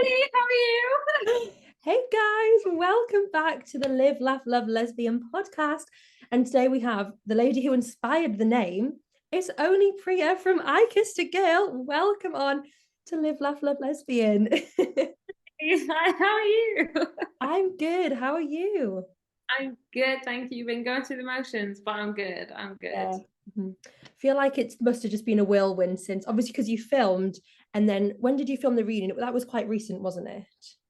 Hey, how are you? Hey guys, welcome back to the Live, Laugh, Love Lesbian podcast. And today we have the lady who inspired the name. It's only Priya from I Kissed a Girl. Welcome on to Live, Laugh, Love Lesbian. Hi, how are you? I'm good. How are you? I'm good, thank you. Been going through the motions, but I'm good. I'm good. Yeah. Mhm. I feel like it must have just been a whirlwind since obviously because you filmed and then when did you film the reunion? That was quite recent, wasn't it?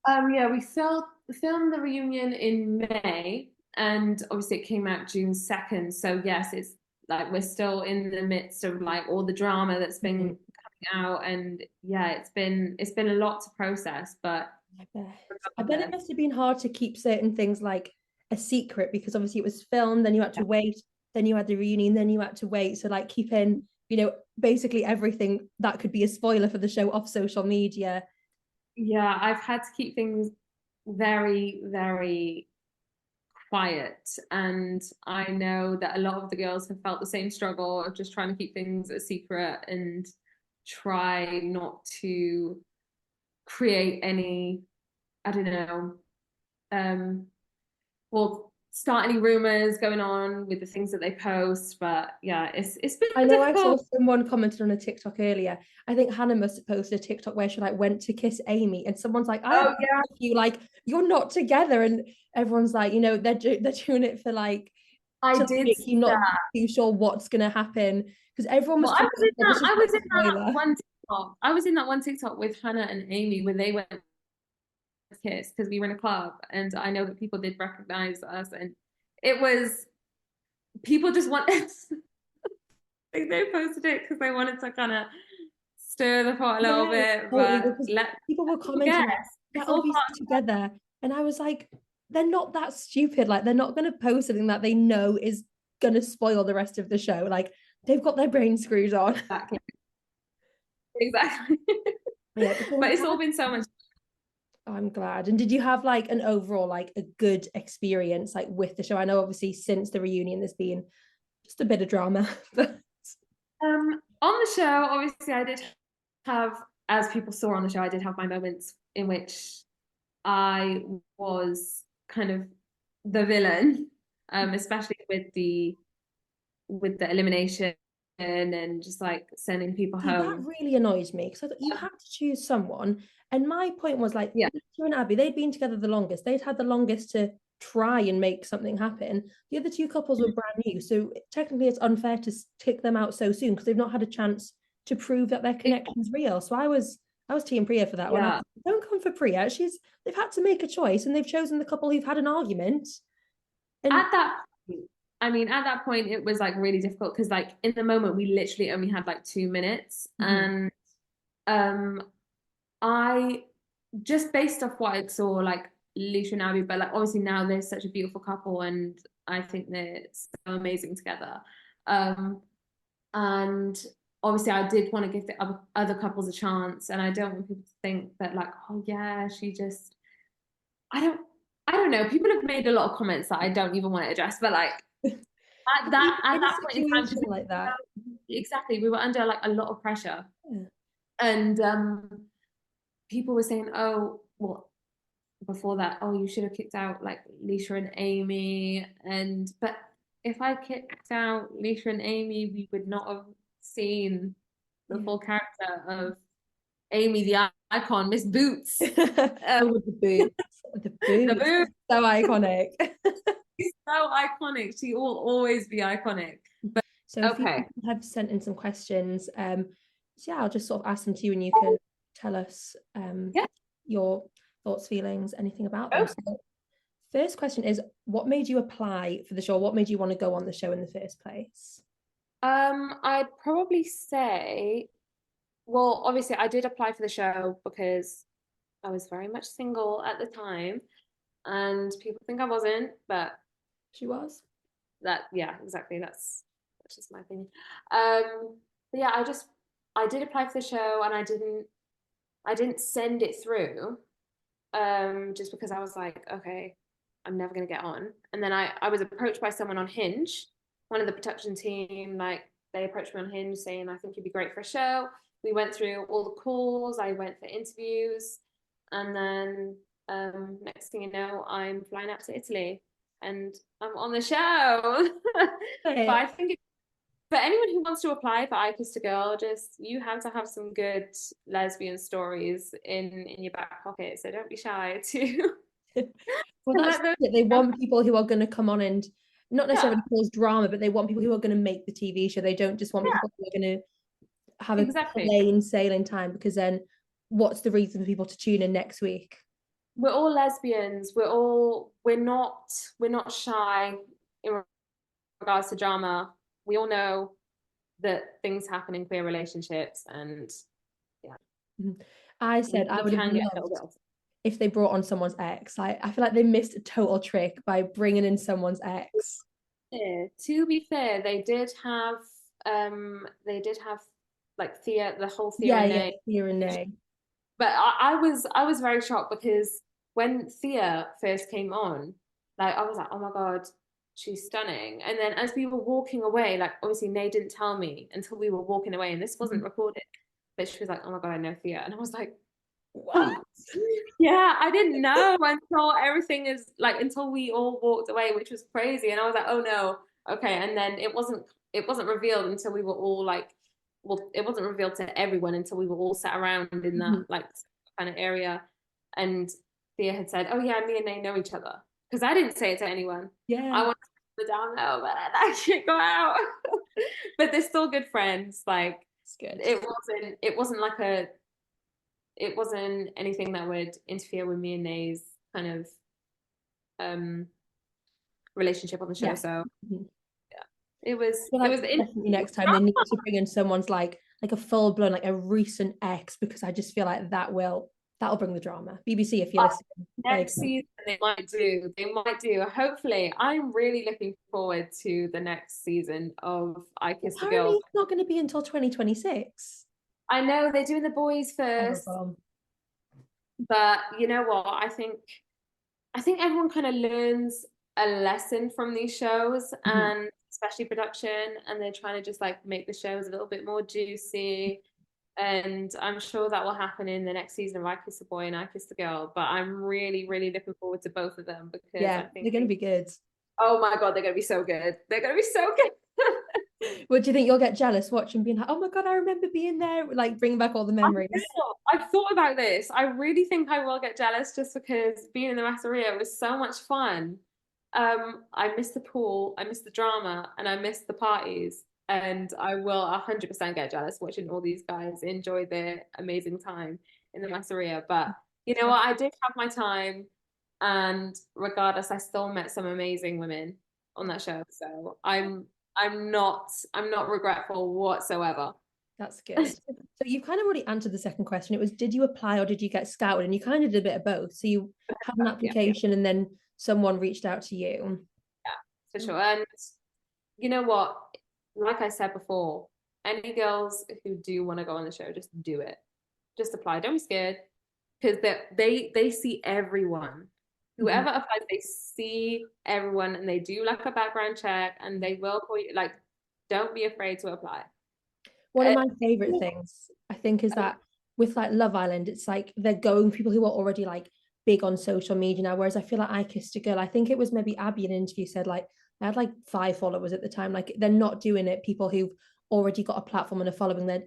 Yeah, we filmed the reunion in May, and obviously it came out June 2nd. So yes, it's like we're still in the midst of like all the drama that's Mhm. been coming out, and yeah, it's been a lot to process, but I bet. I we're bet it loving must have been hard to keep certain things like a secret because obviously it was filmed, then you had to this. wait, then you had the reunion, then you had to wait. So like keeping, basically everything that could be a spoiler for the show off social media. Yeah, I've had to keep things very, very quiet. And I know that a lot of the girls have felt the same struggle of just trying to keep things a secret and try not to create any, I don't know, um, well, start any rumors going on with the things that they post. But yeah, it's been I know I saw difficult. someone commented on a TikTok earlier. I think Hannah must have posted a TikTok where she like went to kiss Amy, and someone's like, "I have Oh to yeah, kiss you, like you're not together," and everyone's like, they're doing it for like I to did make see you not that. too sure what's gonna happen because everyone was Well, convinced that this was I like was in a that spoiler. one TikTok. I was in that one TikTok with Hannah and Amy where they went to kiss because we were in a club, and I know that people did recognize us, and it was people just wanted. Like they posted it because they wanted to kind of stir the pot a little Yeah, bit, totally. but Because let people were people guess. commenting like they're It's all obviously part of together, and I was like, they're not that stupid. Like they're not gonna post something that they know is gonna spoil the rest of the show. Like they've got their brain screws on. that. Exactly. Yeah, but But it's all been so much. I'm glad. And did you have like an overall like a good experience like with the show? I know obviously since the reunion there's been just a bit of drama, but On the show, obviously, I did have, as people saw on the show, I did have my moments in which I was kind of the villain, especially with the elimination and just like sending people see, that home. really annoys me because I thought you had to choose someone. And my point was like, Yeah, Lisa and Abby, they'd been together the longest. They'd had the longest to try and make something happen. The other two couples were brand new. So technically, it's unfair to kick them out so soon because they've not had a chance to prove that their it, connection's real. So I was team Priya for that one. I was yeah. like, don't come for Priya. They've had to make a choice and they've chosen the couple who've had an argument. And At that point, I mean, at that point, it was like really difficult because like in the moment, we literally only had like 2 minutes, Mhm. and um, I just based off what I saw, like Lucia and Abby, but like obviously now they're such a beautiful couple, and I think they're so amazing together. Um, and obviously, I did want to give the other couples a chance, and I don't want people to think that like, oh yeah, she just, I don't, I don't know. People have made a lot of comments that I don't even want to address, but like at in a that point in time, situation like that, exactly, we were under like a lot of pressure, yeah. and people were saying, oh, well, before that, oh, you should have kicked out like Lisa and Amy. And but if I kicked out Lisa and Amy, we would not have seen the Yeah. full character of Amy, the icon, Miss Boots. Oh, with the boots. The The boots. Boots So iconic. is so iconic. She will always be iconic. So a few Okay. people have sent in some questions. So yeah, I'll just sort of ask them to you and you can tell us Yeah. your thoughts, feelings, anything about them. Okay. So first question is what made you apply for the show? What made you want to go on the show in the first place? I'd probably say, well, obviously I did apply for the show because I was very much single at the time, and people think I wasn't, but She was. that yeah, exactly. That's just my opinion. But yeah, I did apply for the show, and I didn't send it through just because I was like, okay, I'm never gonna get on. And then I was approached by someone on Hinge, one of the production team, like they approached me on Hinge saying I think you'd be great for a show. We went through all the calls, I went for interviews, And then next thing you know, I'm flying out to Italy and I'm on the show. But Wait, I think for anyone who wants to apply for I Kissed a Girl, just you have to have some good lesbian stories in your back pocket. So don't be shy to well, to that's let those it. They want people who are going to come on and not yeah, necessarily cause drama, but they want people who are going to make the TV show. They don't just want yeah, people who are going to have a exactly. plain sailing time because then what's the reason for people to tune in next week? We're all lesbians. We're not shy in regards to drama. We all know that things happen in queer relationships and yeah, Mhm. I said I we would have can get a little loved bit if they brought on someone's ex. I feel like they missed a total trick by bringing in someone's ex. fair. To be fair, they did have like Thea, the whole Thea Yeah, and yeah, Nay. here and nay. But I was very shocked because when Thea first came on, like I was like, oh my God, she's stunning. And then as we were walking away, like obviously Nay didn't tell me until we were walking away, and this wasn't Mhm. recorded. But she was like, oh my God, I know Thea. And I was like, What? yeah, I didn't know until everything is like until we all walked away, which was crazy. And I was like, oh no, okay. And then it wasn't revealed until we were all like, well, it wasn't revealed to everyone until we were all sat around in that Mhm. like kind of area. And Thea had said, oh yeah, me and they know each other because I didn't say it to anyone. I Yeah, wanted to down low, but I can't go out. But they're still good friends. Like it's good. it wasn't anything that would interfere with me and Nay's kind of um relationship on the show. Yeah. So Mhm. yeah, it was I feel it like was definitely interesting. next time they need to bring in someone's like a full blown like a recent ex because I just feel like that'll bring the drama. BBC, if you're listening, there you Next go. season they might do. They might do. Hopefully, I'm really looking forward to the next season of I Kissed a Apparently, Girl. it's not going to be until 2026. I know they're doing the boys first, Horrible. but you know what? I think everyone kind of learns a lesson from these shows Mhm. and especially production, and they're trying to just like make the shows a little bit more juicy. And I'm sure that will happen in the next season of I Kissed a Boy and I Kissed a Girl. But I'm really, really looking forward to both of them because I Yeah, think, they're going to be good. oh my God, they're gonna be so good. They're gonna be so good. What do you think you'll get jealous watching being like, oh my God, I remember being there, like bringing back all the I memories? will. I've thought about this. I really think I will get jealous just because being in the Masseria was so much fun. I miss the pool, I miss the drama, and I miss the parties. And I will 100% get jealous watching all these guys enjoy their amazing time in the Masseria. But you know what? I did have my time, and regardless, I still met some amazing women on that show. So I'm not regretful whatsoever. That's good. So you've kind of already answered the second question. It was, did you apply or did you get scouted? And you kind of did a bit of both. So you had an Yeah. application and then someone reached out to you. Yeah, for sure. And you know what? Like I said before, any girls who do want to go on the show, just do it. Just apply. Don't be scared because they see everyone. Mhm. Whoever applies, they see everyone and they do like a background check and they will call you. Like, don't be afraid to apply. One of Uh, my favorite things, I think, is that with like Love Island, it's like they're going people who are already like big on social media now. Whereas I feel like I Kissed a Girl, I think it was maybe Abby in an interview said like I had like 5 followers at the time. Like they're not doing it. People who've already got a platform and a following, they're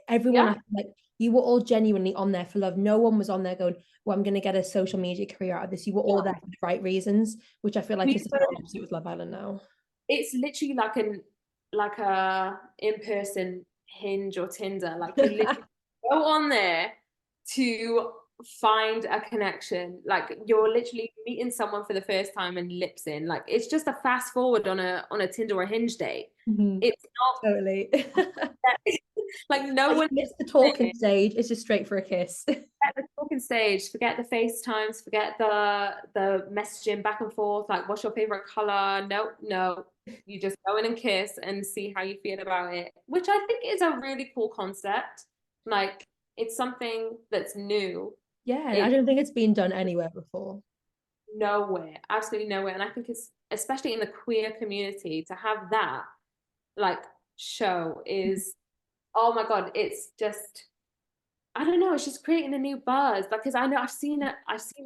everyone I yeah, feel like you were all genuinely on there for love. No one was on there going, well, I'm gonna get a social media career out of this. You were all there yeah. for the right reasons, which I feel like is the total opposite with Love Island now. It's literally like a in-person Hinge or Tinder. Like you literally go on there to find a connection. Like you're literally meeting someone for the first time and lips in. Like it's just a fast forward on a Tinder or a Hinge date. Mhm. It's Totally. not like no Like you one miss the talking stage, it's just straight for a kiss. forget the talking stage, forget the FaceTimes, forget the messaging back and forth, like what's your favorite color? No, no. You just go in and kiss and see how you feel about it, which I think is a really cool concept. Like it's something that's new. Yeah, I It's don't think it's been done anywhere before. nowhere, absolutely nowhere. And I think it's especially in the queer community to have that like show is oh my God, it's just I don't know, it's just creating a new buzz. Because I know I've seen a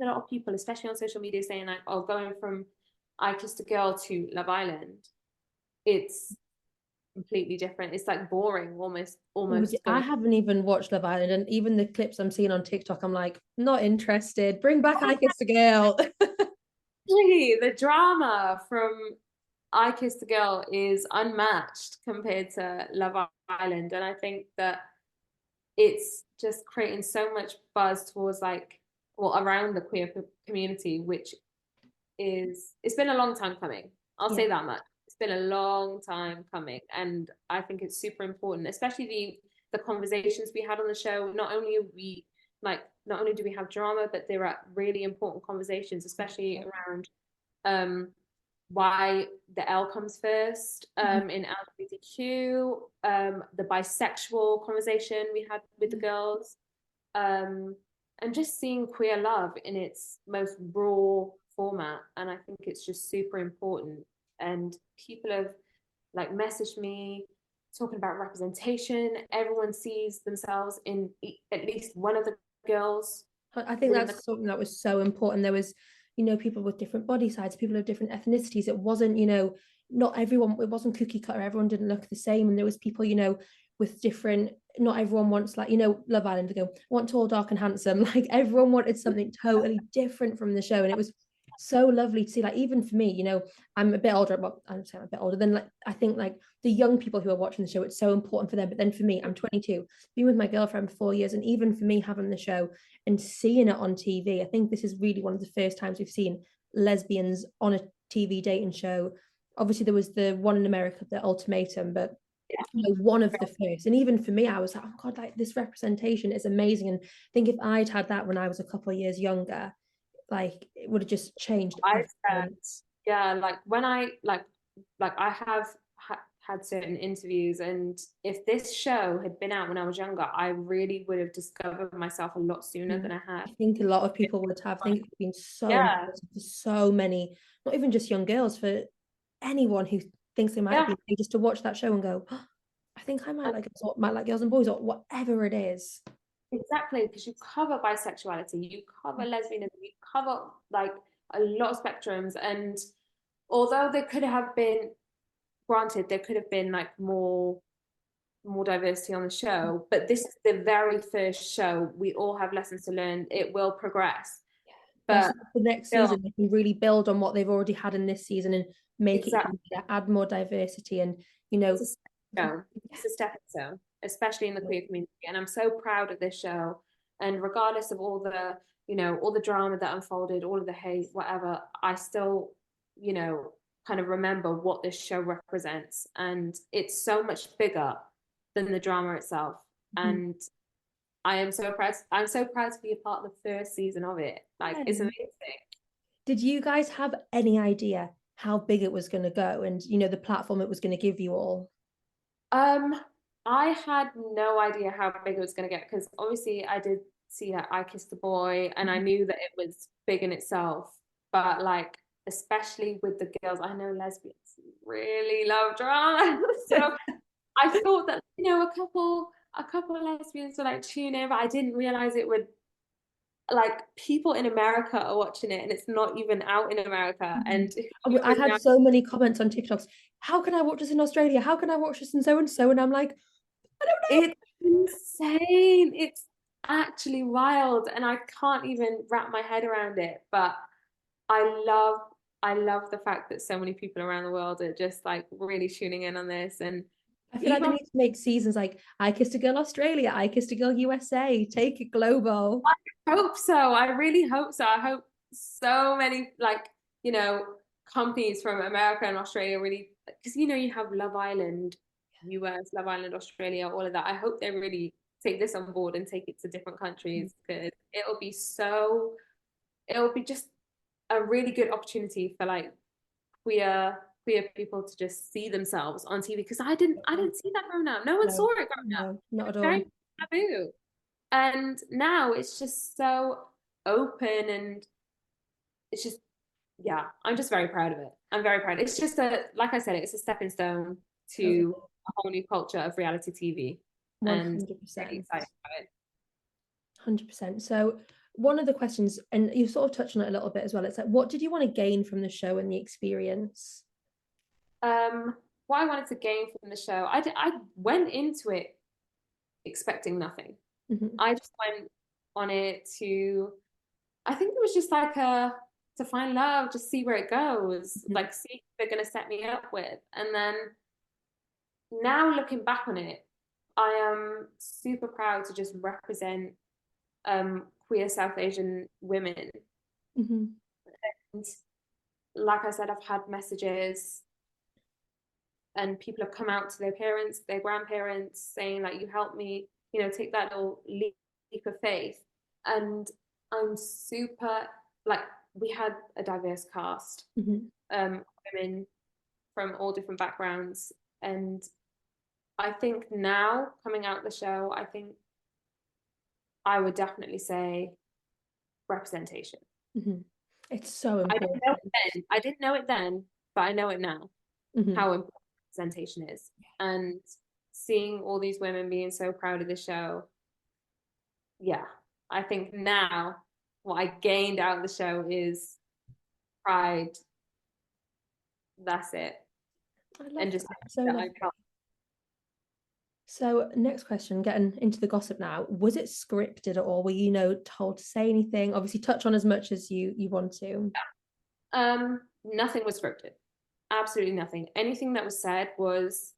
lot of people, especially on social media, saying like, oh, going from I Kissed a Girl to Love Island, it's completely different. It's like boring almost I going. haven't even watched Love Island, and even the clips I'm seeing on TikTok, I'm like, not interested. Bring back I Kissed a Girl. Really, the drama from I Kissed a Girl is unmatched compared to Love Island, and I think that it's just creating so much buzz towards like, well, around the queer community, which is, it's been a long time coming. I'll Yeah. say that much. It's been a long time coming, and I think it's super important, especially the conversations we had on the show. Not only do we have drama, but there are really important conversations, especially around um why the L comes first in LGBTQ, the bisexual conversation we had with the girls, um, and just seeing queer love in its most raw format. And I think it's just super important. And people have like messaged me talking about representation. Everyone sees themselves in at least one of the girls I think within the. that's something that was so important. There was, people with different body sides, people of different ethnicities. It wasn't, not everyone, it wasn't cookie cutter. Everyone didn't look the same. And there was people, with different, not everyone wants like, Love Island to go, want tall, dark and handsome. Like everyone wanted something totally different from the show. And it was so lovely to see, like, even for me, I'm a bit older, well, I'm saying I'm a bit older than like, I think like the young people who are watching the show, it's so important for them. But then for me, I'm 22, been with my girlfriend for 4 years. And even for me having the show and seeing it on TV, I think this is really one of the first times we've seen lesbians on a TV dating show. Obviously, there was the one in America, the Ultimatum, but one of the first. And even for me, I was like, oh God, like this representation is amazing. And I think if I'd had that when I was a couple of years younger, like it would have just changed I said, everything. yeah, like when I have had certain interviews, and if this show had been out when I was younger, I really would have discovered myself a lot sooner Yeah. than I had. I think a lot of people would have. I think it's been so Yeah, important for so many, not even just young girls, for anyone who thinks they might yeah, be just to watch that show and go, oh, I think I might and like girls, or might like girls and boys, or whatever it is. exactly, because you cover bisexuality, you cover lesbianism, you cover like a lot of spectrums, and although there could have been, granted, there could have been like more diversity on the show, but this is the very first show. We all have lessons to learn. It will progress, That's but the next still, season. They can really build on what they've already had in this season and make it even exactly, better, add more diversity, and it's a stepping stone. It's a stepping stone, especially in the queer community. And I'm so proud of this show. And regardless of all the, all the drama that unfolded, all of the hate, whatever, I still, kind of remember what this show represents. And it's so much bigger than the drama itself. And I am so proud. I'm so proud to be a part of the first season of it. Like, it's yeah. amazing. Did you guys have any idea how big it was going to go, and the platform it was going to give you all? Um, I had no idea how big it was going to get, because obviously I did see that I Kissed the Boy, and I knew that it was big in itself. But like, especially with the girls, I know lesbians really love drama, so I thought that a couple of lesbians would like tune in, but I didn't realize it would, like, people in America are watching it, and it's not even out in America. And who I would had know? so many comments on TikToks. How can I watch this in Australia? How can I watch this in so and so? And I'm like, I don't know. It's insane. It's actually wild, and I can't even wrap my head around it. But I love, I love the fact that so many people around the world are just like really tuning in on this, and I feel like they even need to make seasons like I Kissed a Girl Australia, I Kissed a Girl USA, take it global. I hope so. I really hope so. I hope so many like, companies from America and Australia really, because you have Love Island US, Love Island Australia, all of that. I hope they really take this on board and take it to different countries, because it'll be just a really good opportunity for like queer people to just see themselves on TV, because I didn't see that growing up. No one No, saw it growing up. no, not at It's all. very taboo. And now it's just so open, and it's just, yeah, I'm just very proud of it. I'm very proud. It's just like I said, it's a stepping stone Totally. to a whole new culture of reality TV. And really 100%. excited about it. 100%. So one of the questions, and you sort of touched on it a little bit as well, it's like, what did you want to gain from the show and the experience? What I wanted to gain from the show, I went into it expecting nothing. Mm-hmm. I just went on it to, I think it was just like to find love, just see where it goes, Mm-hmm. like see who they're gonna set me up with. And then now looking back on it, I am super proud to just represent queer South Asian women. Mm-hmm. And like I said, I've had messages and people have come out to their parents, their grandparents, saying like, "You helped me, take that little leap of faith." And I'm super like, we had a diverse cast, Mm-hmm. women from all different backgrounds, and I think now coming out the show, I think I would definitely say representation. Mm-hmm. It's so I didn't important. know it then. I didn't know it then, but I know it now. Mm-hmm. How important representation is. And seeing all these women being so proud of the show, yeah, I think now what I gained out of the show is pride. That's it. I love And just that. So that I lovely. felt. So next question, getting into the gossip now. Was it scripted at all? Were you, told to say anything? Obviously, touch on as much as you want to. Nothing was scripted. Absolutely nothing. Anything that was said was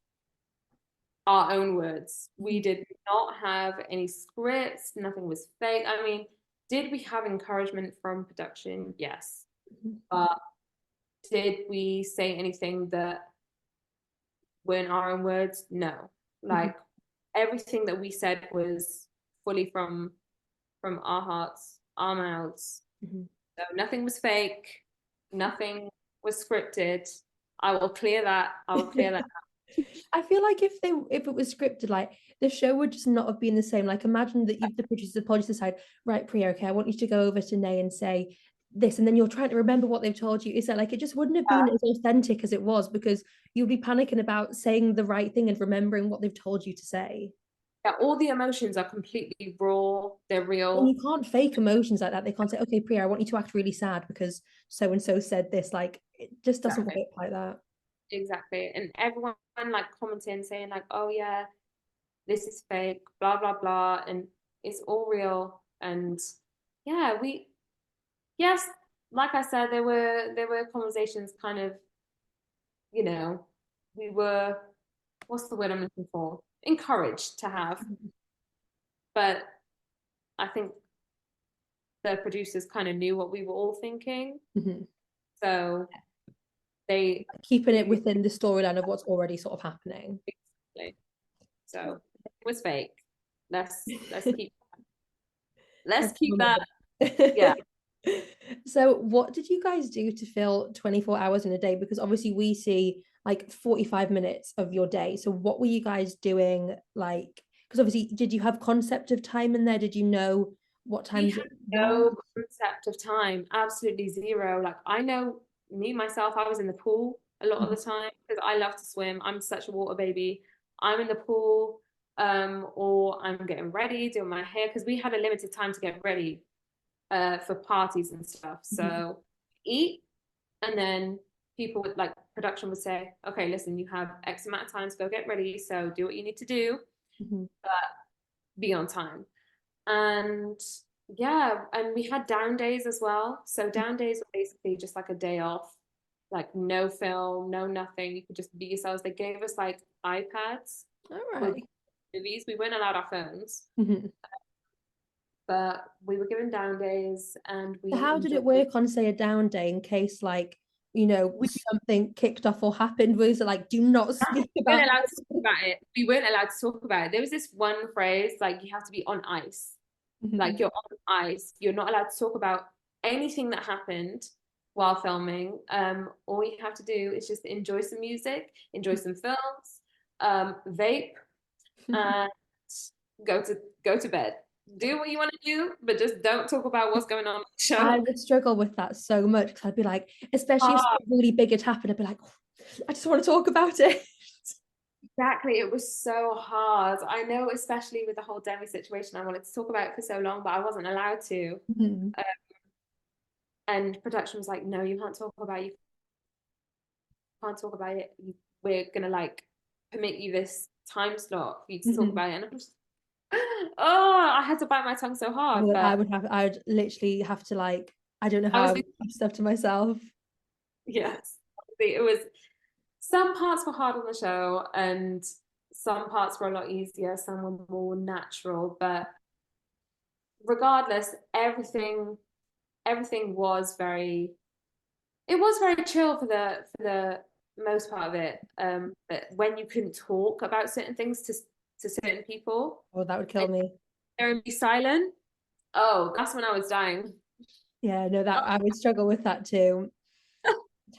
our own words. We did not have any scripts, nothing was fake. I mean, did we have encouragement from production? Yes. Mm-hmm. But did we say anything that weren't our own words? No. Mm-hmm. Like everything that we said was fully from our hearts, our mouths. Mm-hmm. So nothing was fake, nothing was scripted. I will clear that. I will clear that. I feel like if it was scripted, like the show would just not have been the same. Like imagine that you've the producers have pulled you aside, right, Priya, okay, I want you to go over to Nay and say this, and then you're trying to remember what they've told you. Is that like it just wouldn't have been as authentic as it was because you'd be panicking about saying the right thing and remembering what they've told you to say. Yeah, all the emotions are completely raw. They're And real. you can't fake emotions like that. They can't say, okay, Priya, I want you to act really sad because so and so said this. Like it just doesn't Exactly. work like that. Exactly. And everyone like commenting saying like, "Oh yeah, this is fake, blah blah blah," and it's all real. And yeah, yes, like I said, there were conversations kind of, you know, we were, what's the word I'm looking for? Encouraged to have. But I think the producers kind of knew what we were all thinking. Mm-hmm. So they Keeping it within the storyline of what's already sort of happening. so it was fake. Let's keep let's keep Everyone that. Yeah. So what did you guys do to fill 24 hours in a day? Because obviously we see like 45 minutes of your day. So what were you guys doing? Like, because obviously, did you have concept of time in there? Did you know what We times had it was? no concept of time, absolutely zero. Like I know me myself, I was in the pool a lot of the time because I love to swim. I'm such a water baby. I'm in the pool, or I'm getting ready, doing my hair because we had a limited time to get ready for parties and stuff. Mhm. So eat, and then people would like production would say, okay, listen, you have X amount of time to go get ready. So do what you need to do, Mhm. but be on time. And yeah, and we had down days as well. So down days were basically just like a day off, like no film, no nothing. You could just be yourselves. They gave us like iPads All with right. movies. We weren't allowed our phones, Mhm. but we were given down days and So we how did enjoyed. it work on, say, a down day in case like, We something kicked off or happened? Was it like, do not speak weren't about allowed to this? talk about it. We weren't allowed to talk about it. There was this one phrase like you have to be on ice. Like Mhm. you're on ice. You're not allowed to talk about anything that happened while filming. All you have to do is just enjoy some music, enjoy some films, vape, and go to bed. Do what you want to do, but just don't talk about what's going on the I show. would struggle with that so much because I'd be like, especially if Ah, something really big had happened, I'd be like, I just want to talk about it. exactly. It was so hard. I know, especially with the whole Demi situation, I wanted to talk about it for so long, but I wasn't allowed to. Mhm. Uh, and production was like, no, you can't talk about it. You can't talk about it. We're gonna like permit you this time slot for you to talk Mhm. about it. And I'm just, oh, I had to bite my tongue so hard. Well, But I'd literally have to like, I don't know I how was, I would keep stuff to myself. yes, it was. Some parts were hard on the show, and some parts were a lot easier. Some were more natural, but regardless, everything was very it was very chill for the most part of it. But when you couldn't talk about certain things to certain people Oh, that would kill and me. they're be silent, oh, that's when I was dying. Yeah, no, that I would struggle with that too.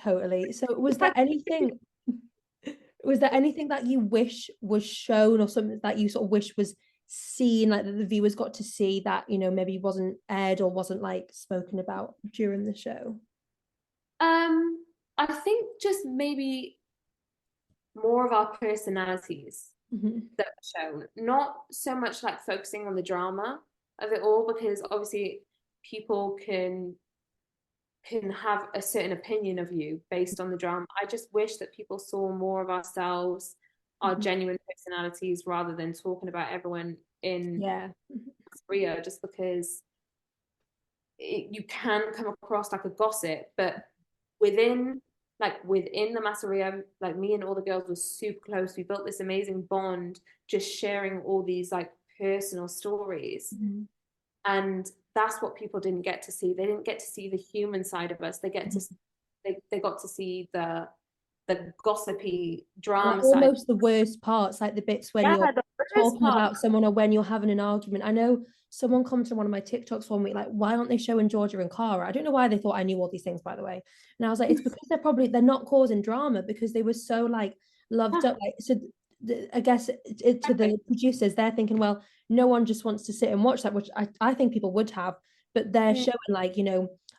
Totally. So was there anything that you wish was shown or something that you sort of wish was seen, like that the viewers got to see that, maybe wasn't aired or wasn't like spoken about during the show? Um, I think just maybe more of our personalities Mhm. that were shown, not so much like focusing on the drama of it all, because obviously people can have a certain opinion of you based on the drama. I just wish that people saw more of ourselves, our Mhm. genuine personalities, rather than talking about everyone in Yeah. Masseria, just because you can come across like a gossip, but within within the Masseria, like me and all the girls were super close. We built this amazing bond, just sharing all these like personal stories. Mhm. And that's what people didn't get to see. They didn't get to see the human side of us. They got to see the gossipy Like drama side. almost the worst parts, like the bits when Yeah, you're the worst talking part. about someone or when you're having an argument. I know someone commented on one of my TikToks one week, like, why aren't they showing Georgia and Cara? I don't know why they thought I knew all these things, by the way. And I was like, it's because they're not causing drama because they were so like loved up. Like, so I guess to Exactly. the producers, they're thinking, well, no one just wants to sit and watch that, which I think people would have, but they're Mm. showing like,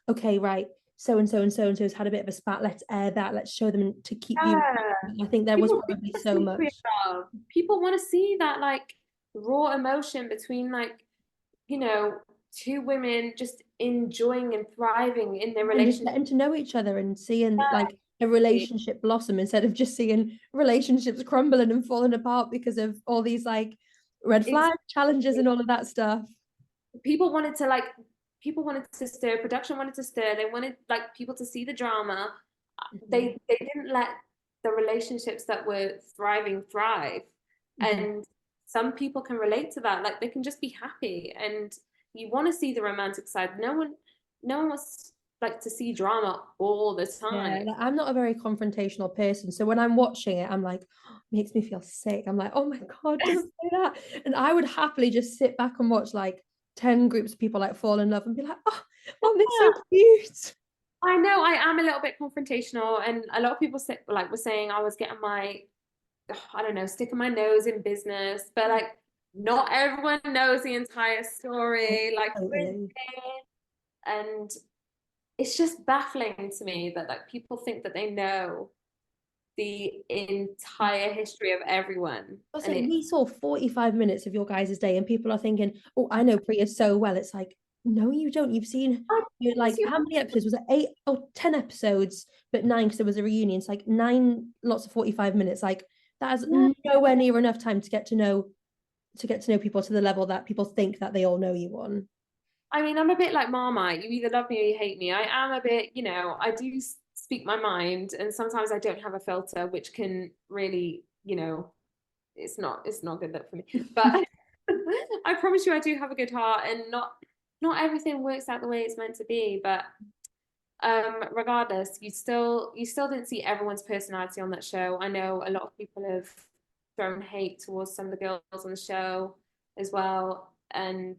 okay, right, so and so and so and so has had a bit of a spat. Let's air that. Let's show them to keep viewers. Yeah. I think there was People really probably want to so see queer much. love. People want to see that like raw emotion between like, you know, two women just enjoying and thriving in their And just relationship. getting to know each other and seeing like a relationship blossom instead of just seeing relationships crumbling and falling apart because of all these like red flag challenges Exactly. and all of that stuff. People wanted to like people wanted to stir, production wanted to stir, they wanted like people to see the drama. Mhm. They didn't let the relationships that were thriving thrive. Mhm. And some people can relate to that, like they can just be happy, and you want to see the romantic side. No one wants like to see drama all the Yeah, time. like, I'm not a very confrontational person. So when I'm watching it, I'm like, oh, it makes me feel sick. I'm like, oh my God, don't say that. And I would happily just sit back and watch like 10 groups of people like fall in love and be like, oh, they're so cute. I know I am a little bit confrontational, and a lot of people say, like were saying I was getting my I don't know, sticking my nose in business, but like not everyone knows the entire story. Like Totally. and it's just baffling to me that like people think that they know the entire history of everyone, I'll and say it we saw 45 minutes of your guys' day, and people are thinking, oh, I know Priya so well. It's like, no, you don't. You've seen I promise like you. how many episodes? Was it 8 or 10 episodes? But nine because there was a reunion. It's like nine lots of 45 minutes. Like that is Yeah. nowhere near enough time to get to know people to the level that people think that they all know you on. I mean, I'm a bit like Marmite. You either love me or you hate me. I am a bit, I do speak my mind, and sometimes I don't have a filter, which can really, it's not good look for me. But I promise you, I do have a good heart, and not everything works out the way it's meant to be. But regardless, you still didn't see everyone's personality on that show. I know a lot of people have thrown hate towards some of the girls on the show as well, and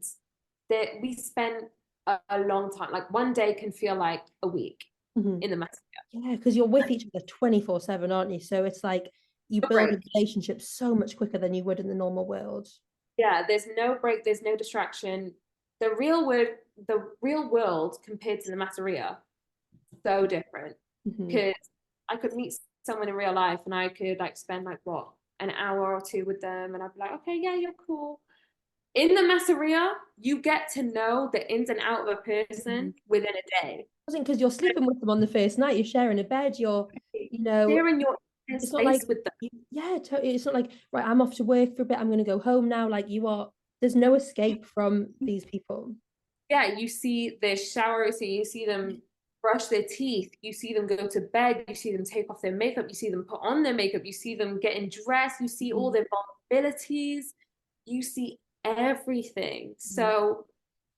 that we spent a long time. Like one day can feel like a week Mhm. in the mess. Yeah, because you're with each other 24/7, aren't you? So it's like you No build a break. relationship so much quicker than you would in the normal world. Yeah, there's no break. There's no distraction. The real world, the real world compared to the Masseria, so different. Mhm. Because I could meet someone in real life, and I could like spend like what an hour or two with them, and I'd be like, okay, yeah, you're cool. In the Masseria, you get to know the ins and out of a person within a day. Wasn't because you're sleeping with them on the first night, you're sharing a bed, you're, you know, Sharing your it's not like, space with them. yeah, it's not like, right, I'm off to work for a bit, I'm going to go home now. Like, you are, there's no escape from these people. Yeah, you see their shower routine, you see them brush their teeth, you see them go to bed, you see them take off their makeup, you see them put on their makeup, you see them getting dressed, you see all their vulnerabilities, you see everything. So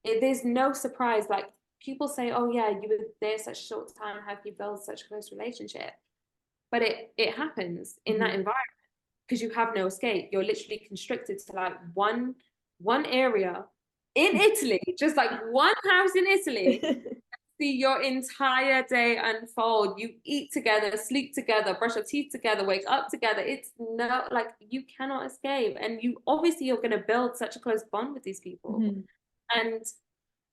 there's no surprise. Like people say, oh yeah, you were there such a short time, how can you build such a close relationship? But it happens in that environment because you have no escape. You're literally constricted to like one area in Italy, just like one house in Italy. See your entire day unfold. You eat together, sleep together, brush your teeth together, wake up together. It's no, like you cannot escape. And you obviously you're going to build such a close bond with these people. And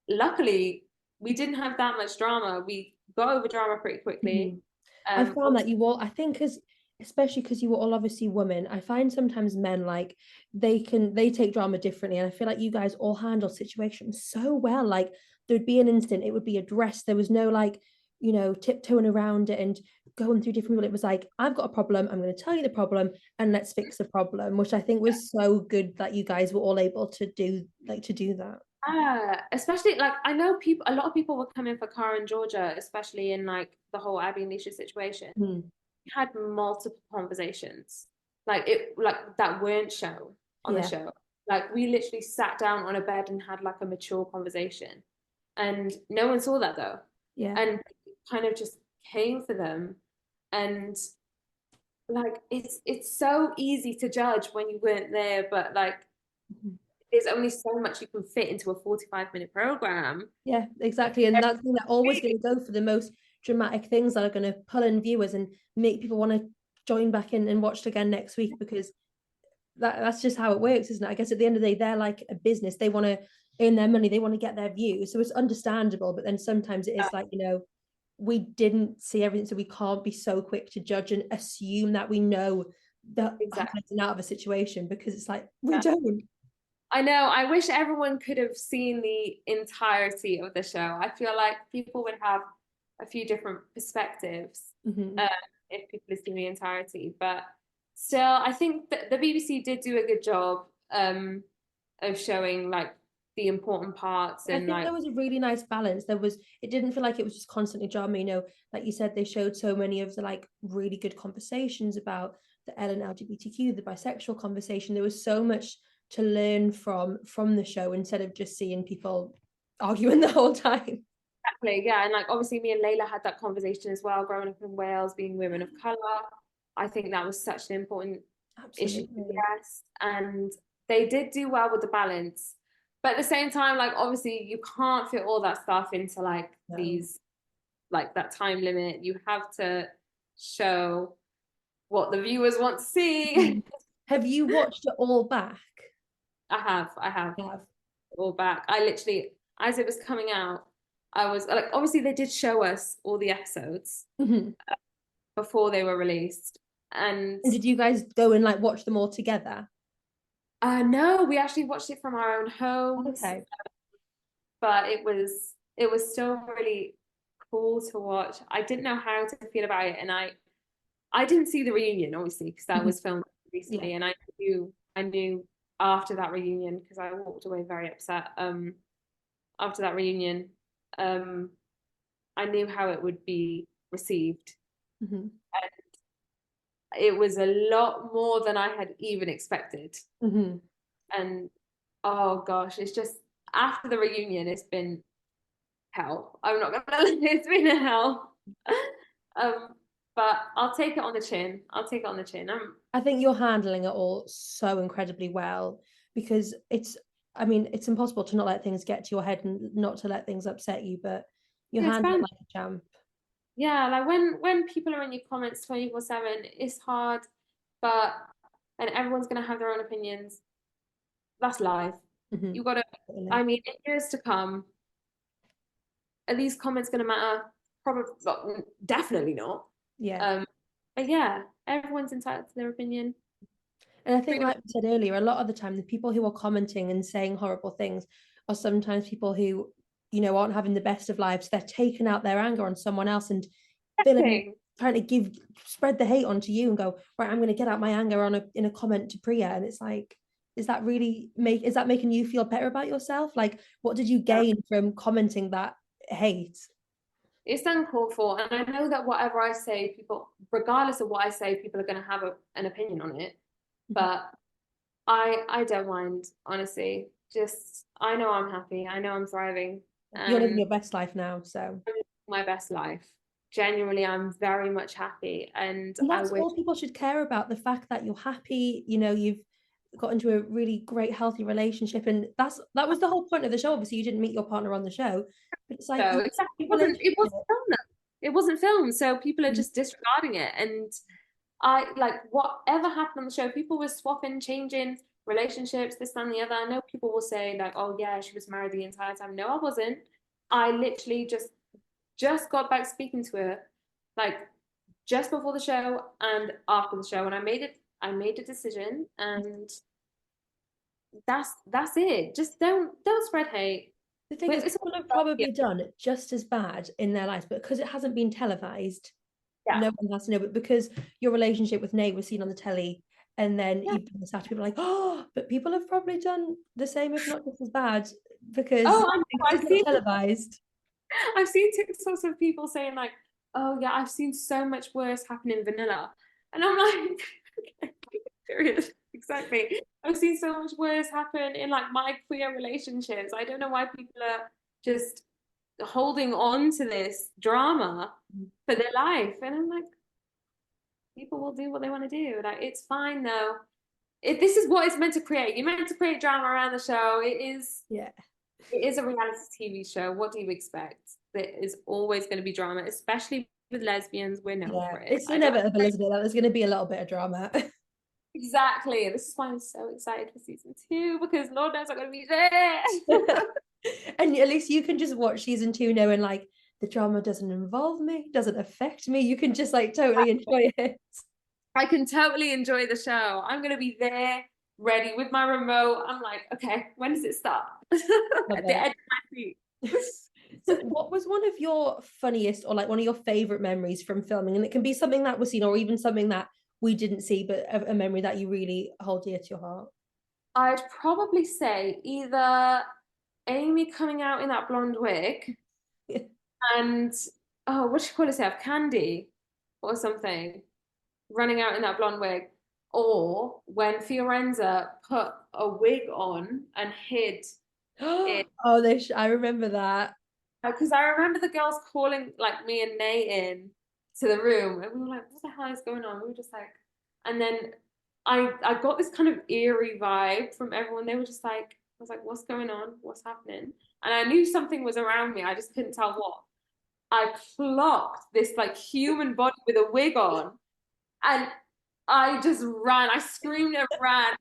luckily, we didn't have that much drama. We got over drama pretty quickly. I found that Obviously, you all, I think, because especially because you were all obviously women, I find sometimes men like they take drama differently, and I feel like you guys all handle situations so well. Like there'd be an instant, it would be addressed. There was no like, you know, tiptoeing around it and going through different people. It was like, I've got a problem, I'm going to tell you the problem, and let's fix the problem, which I think was so good that you guys were all able to do that. especially like I know people, a lot of people were coming for Cara and Georgia, especially in like the whole Abby and Leisha situation. We had multiple conversations, like it, like that weren't shown on the Yeah. show. Like we literally sat down on a bed and had like a mature conversation, and no one saw that though, Yeah. and kind of just came for them, and like it's so easy to judge when you weren't there, but like there's only so much you can fit into a 45-minute program. Yeah, exactly. And that's they're always going to go for the most dramatic things that are going to pull in viewers and make people want to join back in and watch it again next week, because that's just how it works, isn't it? I guess at the end of the day, they're like a business. They want to earn their money, they want to get their views. So it's understandable. But then sometimes it is like, you know, we didn't see everything, so we can't be so quick to judge and assume that we know the Exactly. ins and out of a situation, because it's like we don't. I know. I wish everyone could have seen the entirety of the show. I feel like people would have a few different perspectives if people had seen the entirety. But still, I think that the BBC did do a good job of showing like the important parts I and think like there was a really nice balance. There was, it didn't feel like it was just constantly drama. You know, like you said, they showed so many of the like really good conversations about the L and LGBTQ, the bisexual conversation. There was so much to learn from the show instead of just seeing people arguing the whole time. exactly, yeah. And like obviously me and Layla had that conversation as well, growing up in Wales, being women of colour. I think that was such an important issue to Absolutely. address. And they did do well with the balance. But at the same time, like obviously you can't fit all that stuff into like No. these like that time limit. You have to show what the viewers want to see. Have you watched it all back? I have I have. all back. I literally, as it was coming out, I was like, obviously they did show us all the episodes And before they were released. And did you guys go and like watch them all together? no, we actually watched it from our own homes, Okay. but it was still really cool to watch. I didn't know how to feel about it, and I didn't see the reunion obviously because that was filmed Yeah. recently, and I knew after that reunion because I walked away very upset. After that reunion, um, I knew how it would be received. Mm-hmm. It was a lot more than I had even expected. Mm-hmm. And oh gosh, it's just after the reunion, it's been hell. I'm not gonna lie, it's been a hell. Um, but I'll take it on the chin. I'll take it on the chin. I think you're handling it all so incredibly well, because it's, I mean, it's impossible to not let things get to your head and not to let things upset you, but you Yeah, it's handle it bad. like a champ. Yeah, like when people are in your comments 24/7, it's hard, but and everyone's gonna have their own opinions. That's life. Mm-hmm. You gotta, I mean, in years to come, are these comments gonna matter? Probably, well, definitely not. Yeah. Um, but yeah, everyone's entitled to their opinion. And I think, like we said earlier, a lot of the time, the people who are commenting and saying horrible things are sometimes people who, aren't having the best of lives. They're taking out their anger on someone else and feeling trying to spread the hate onto you and go, right, I'm going to get out my anger in a comment to Priya. And it's like, is that making you feel better about yourself? Like, what did you gain from commenting that hate? It's uncalled for. And I know that whatever I say, people, regardless of what I say, people are going to have an opinion on it. But I don't mind, honestly. Just, I know I'm happy. I know I'm thriving. You're living And your best life now, so my best life. Genuinely, I'm very much happy. And I that's wish. all people should care about, the fact that you're happy, you've got into a really great healthy relationship, and that was the whole point of the show. Obviously you didn't meet your partner on the show, but it's like So exactly, it wasn't filmed. It wasn't filmed, so people are just disregarding it. And I like whatever happened on the show, people were swapping, changing relationships, this and the other. I know people will say like, "Oh yeah, she was married the entire time." No, I wasn't. I literally just got back speaking to her, like just before the show and after the show, and I made a decision, and that's it. Just don't spread hate. The thing But is, it's people have probably done just as bad in their lives, but because it hasn't been televised, yeah, no one has to know. But because your relationship with Nate was seen on the telly, and then yeah. you've done this after, people are like, oh, but people have probably done the same, if not just as bad, because Oh, I know. it's not televised. I've seen TikToks of people saying like, "Oh yeah, I've seen so much worse happen in vanilla," and I'm like, okay, period, exactly. I've seen so much worse happen in like my queer relationships. I don't know why people are just holding on to this drama for their life, and I'm like, people will do what they want to do. Like, it's fine though. This is what it's meant to create. You're meant to create drama around the show. Yeah. It is a reality TV show. What do you expect? There is always going to be drama, especially with lesbians. We're known Yeah, for it. it's I don't inevitable, isn't it? That there's going to be a little bit of drama. exactly. This is why I'm so excited for season 2 because Lord knows I'm going to be there. And at least you can just watch season 2 knowing like the drama doesn't involve me, doesn't affect me. You can just like totally enjoy it. I can totally enjoy the show. I'm going to be there, ready with my remote. I'm like, okay, when does it start? Love At the it. edge of my seat. So, what was one of your funniest or like one of your favorite memories from filming? And it can be something that was seen or even something that we didn't see, but a memory that you really hold dear to your heart. I'd probably say either Amy coming out in that blonde wig and oh, what do you call herself? Candy or something running out in that blonde wig. Or when Fiorenza put a wig on and hid it. Oh, I remember that. Because I remember the girls calling like me and Nate in to the room and we were like, what the hell is going on? We were just like, and then I got this kind of eerie vibe from everyone. They were just like, I was like, what's going on? What's happening? And I knew something was around me. I just couldn't tell what. I clocked this like human body with a wig on and I just ran. I screamed and ran.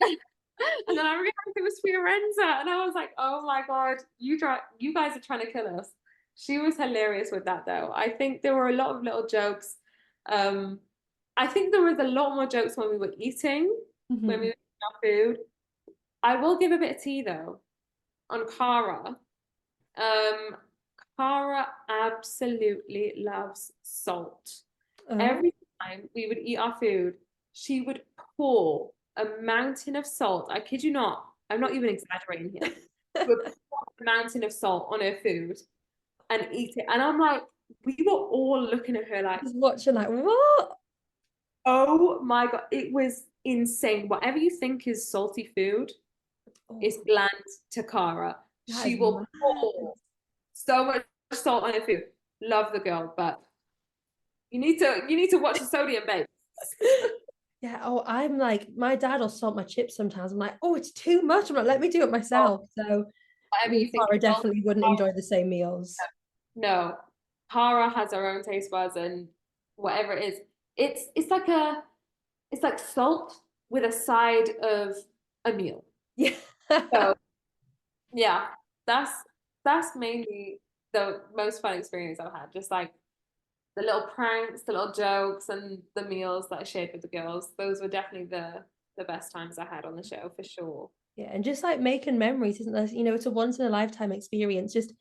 And then I realized it was Fiorenza, and I was like, "Oh my God, you guys are trying to kill us." She was hilarious with that, though. I think there were a lot of little jokes. Um, I think there was a lot more jokes when we were eating, when we Mhm. were eating our food. I will give a bit of tea though on Cara. Um, Cara absolutely loves salt. Oh, Every time we would eat our food, she would pour a mountain of salt. I kid you not. I'm not even exaggerating here. She would pour a mountain of salt on her food and eat it. And I'm like, we were all looking at her like, just watching like what? oh my God, it was insane. Whatever you think is salty food Oh, is bland to Cara. that She is will mad. pour so much salt on her food. Love the girl, but you need to watch the sodium, babe. Yeah, oh, I'm like, my dad will salt my chips sometimes. I'm like, oh, it's too much. I'm like, let me do it Oh, myself. So whatever me you and think Cara is salty. definitely wouldn't enjoy the same meals. No, Cara has her own taste buds and whatever it is, it's like salt with a side of a meal. Yeah. So yeah, that's that's mainly the most fun experience I've had. Just like the little pranks, the little jokes, and the meals that I shared with the girls. Those were definitely the best times I had on the show for sure. Yeah, and just like making memories, isn't there? You know, it's a once in a lifetime experience. Just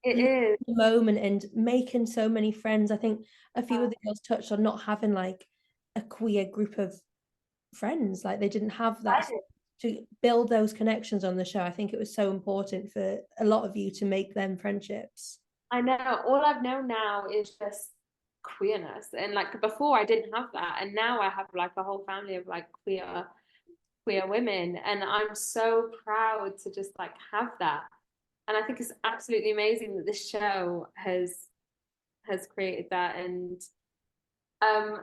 It living is. the moment and making so many friends. I think a few Uh, of the girls touched on not having like a queer group of friends. Like they didn't have that to build those connections on the show. I think it was so important for a lot of you to make them friendships. I know. All I've known now is just queerness, and like before I didn't have that, and now I have like a whole family of like queer women, and I'm so proud to just like have that. And I think it's absolutely amazing that this show has created that. And um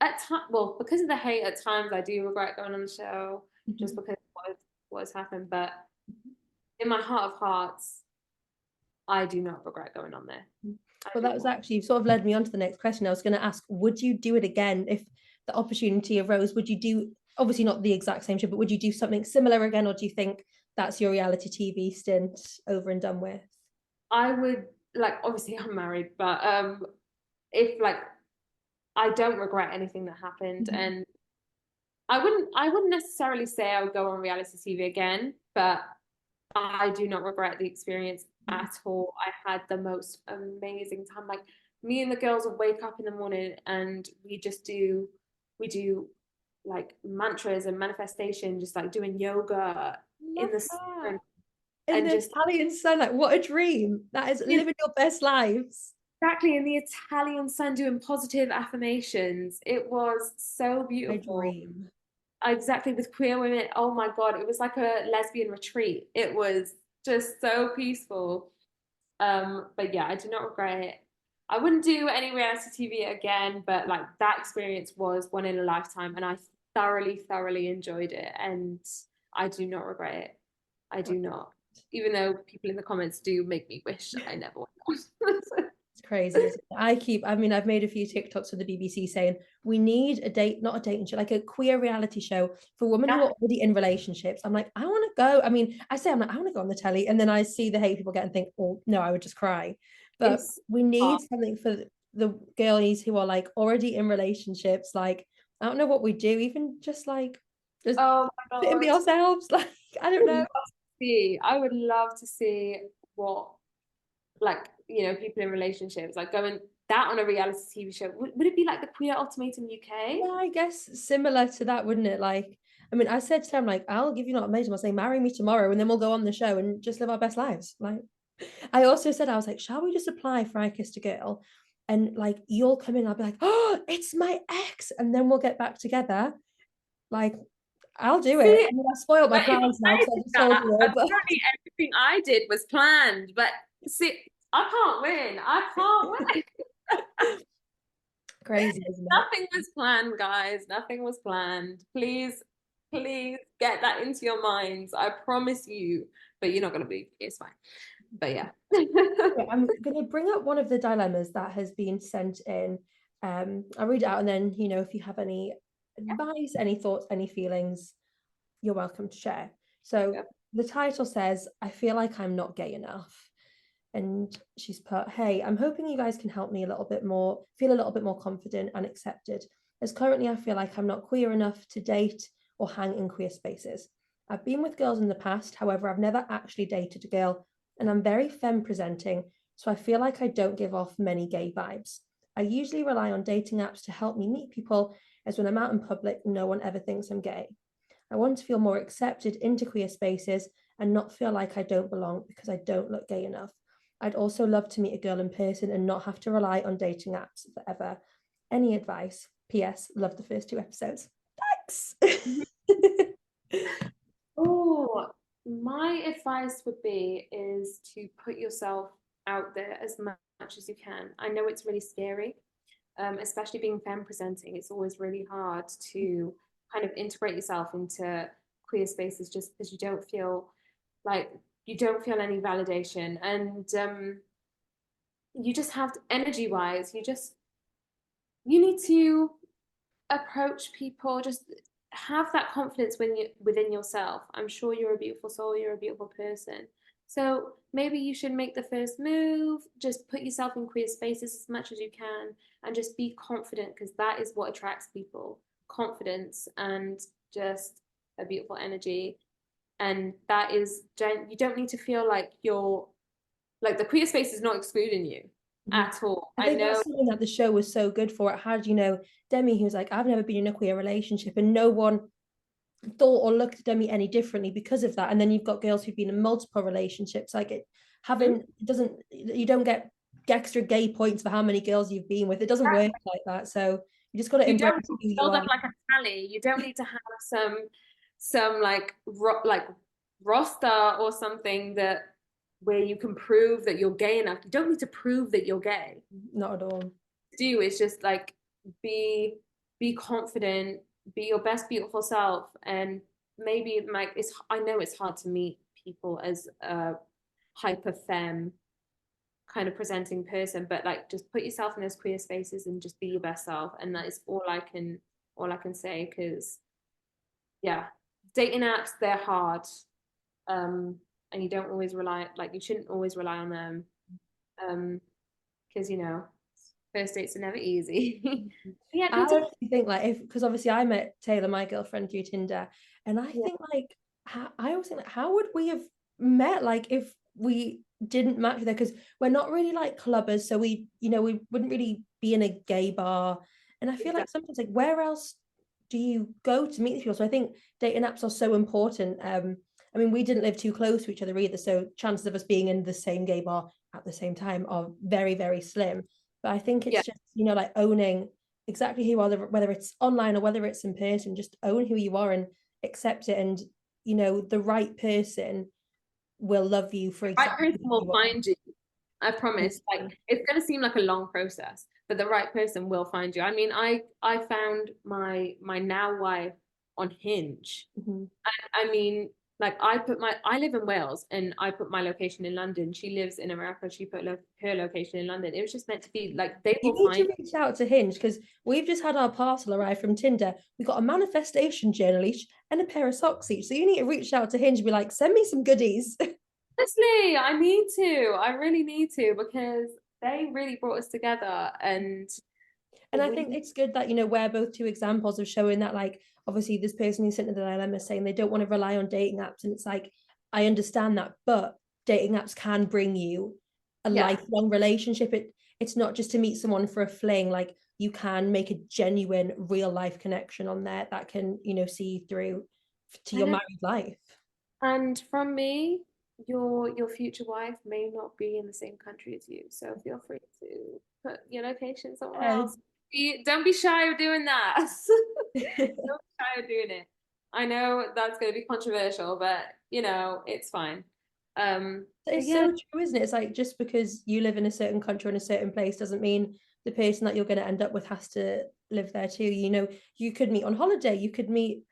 at time, well, because of the hate, at times I do regret going on the show just Mhm. because of what has happened. But in my heart of hearts, I do not regret going on there. I Well, do that was not. actually sort of led me on to the next question. I was going to ask, would you do it again if the opportunity arose? Would you do, obviously not the exact same show, but would you do something similar again, or do you think that's your reality TV stint over and done with? I would, like, obviously I'm married, but if like I don't regret anything that happened, Mhm. and I wouldn't necessarily say I would go on reality TV again, but I do not regret the experience at all. I had the most amazing time. Like, me and the girls would wake up in the morning and we do like mantras and manifestation, just like doing yoga in Love the that. sun, In and the just Italian sun, like what a dream. That is living your best lives. exactly in the Italian sun doing positive affirmations. It was so My beautiful. dream. Exactly, with queer women. Oh my God, it was like a lesbian retreat. It was just so peaceful. But yeah, I do not regret it. I wouldn't do any reality TV again, but like that experience was one in a lifetime, and I thoroughly, thoroughly enjoyed it, and I do not regret it. I do not, even though people in the comments do make me wish I never went on. It's crazy, isn't it? I mean, I've made a few TikToks for the BBC saying we need a date, not a dating show, like a queer reality show for women who Yeah, are already in relationships. I'm like, I want to go. I mean, I'm like, I want to go on the telly. And then I see the hate people get and think, oh, no, I would just cry. But it's we hard. need something for the girlies who are like already in relationships. Like, I don't know what we do, even just Oh my fit and be God. ourselves. Like, I I don't would know. love to see. I would love to see what, like, people in relationships, like going that on a reality TV show. Would it be like the Queer Ultimatum UK? Yeah, I guess similar to that, wouldn't it? Like, I mean, I said to him, like, I'll give you not amazing. I'll say, marry me tomorrow, and then we'll go on the show and just live our best lives. Like, I also said, I was like, shall we just apply for I Kissed a Girl? And like, you'll come in, I'll be like, oh, it's my ex, and then we'll get back together. Like, I'll do it. See, I mean, I spoiled my but if plans now I because I did just told that, you all, but apparently everything I did was planned. But see, I can't win. I can't win. crazy, isn't it? Nothing was planned, guys. Nothing was planned. Please, please get that into your minds. I promise you. But you're not gonna be. It's fine. But yeah. Yeah, I'm going to bring up one of the dilemmas that has been sent in. I'll read it out, and then, if you have any advice, any thoughts, any feelings, you're welcome to share. So Yeah. the title says, I feel like I'm not gay enough. And she's put, hey, I'm hoping you guys can help me feel a little bit more confident and accepted, as currently I feel like I'm not queer enough to date or hang in queer spaces. I've been with girls in the past, however, I've never actually dated a girl, and I'm very femme presenting, so I feel like I don't give off many gay vibes. I usually rely on dating apps to help me meet people, as when I'm out in public, no one ever thinks I'm gay. I want to feel more accepted into queer spaces and not feel like I don't belong because I don't look gay enough. I'd also love to meet a girl in person and not have to rely on dating apps forever. Any advice? P.S. Love the first two episodes. Thanks. Oh, my advice would be is to put yourself out there as much as you can. I know it's really scary, especially being femme presenting. It's always really hard to kind of integrate yourself into queer spaces just because like you don't feel any validation, and you just have to, energy wise, you need to approach people, just have that confidence when you within yourself. I'm sure you're a beautiful soul, you're a beautiful person. So maybe you should make the first move, just put yourself in queer spaces as much as you can, and just be confident, because that is what attracts people. Confidence, and just a beautiful energy. And that is, you don't need to feel like you're, like the queer space is not excluding you at all. I I think know. that's something that the show was so good for. It had, Demi, who was like, I've never been in a queer relationship, and no one thought or looked at Demi any differently because of that. And then you've got girls who've been in multiple relationships. Like it doesn't, you don't get extra gay points for how many girls you've been with. It doesn't work like that. So you just got to You embrace don't who you build are. up like a tally. You don't need to have some like roster or something that where you can prove that you're gay enough. You don't need to prove that you're gay. Not at all. Do is just like be be confident, be your best beautiful self, and maybe like it's, I know it's hard to meet people as a hyper femme kind of presenting person, but like just put yourself in those queer spaces and just be your best self, and that is all I can say. Because yeah, dating apps, they're hard, and you don't always rely, like you shouldn't always rely on them, because first dates are never easy. Yeah, I honestly think like if, because obviously I met Taylor, my girlfriend, through Tinder, and I yeah, think like I always think like how would we have met like if we didn't match with her, because we're not really like clubbers, so we wouldn't really be in a gay bar, and I feel like exactly. sometimes like where else do you go to meet these people? So I think dating apps are so important. I mean, we didn't live too close to each other either, so chances of us being in the same gay bar at the same time are very, very slim. But I think Yeah, it's just, like owning exactly who you are, whether it's online or whether it's in person, just own who you are and accept it. And, the right person will love you for right exactly person who will you are. find you. I promise. Like it's gonna seem like a long process, but the right person will find you. I mean, I found my now wife on Hinge. Mhm. I mean, like I live in Wales and I put my location in London. She lives in America. She put her location in London. It was just meant to be. Like they You will need find. to reach out to Hinge, because we've just had our parcel arrive from Tinder. We got a manifestation journal each and a pair of socks each. So you need to reach out to Hinge and be like, send me some goodies. Honestly, I need to. I really need to because they really brought us together, and And I think we. it's good that, we're both two examples of showing that, like, obviously, this person who sent in the dilemma saying they don't want to rely on dating apps. And it's like, I understand that, but dating apps can bring you a Yeah. lifelong relationship. It's not just to meet someone for a fling. Like, you can make a genuine, real life connection on there that can, see you through to I your know. married life. And from me, your future wife may not be in the same country as you, so feel free to put your location somewhere else. Don't be shy of doing that. Don't be shy of doing it. I know that's going to be controversial, but it's fine. But It's yeah, so true, isn't it? It's like just because you live in a certain country or in a certain place doesn't mean the person that you're going to end up with has to live there too. You could meet on holiday, you could be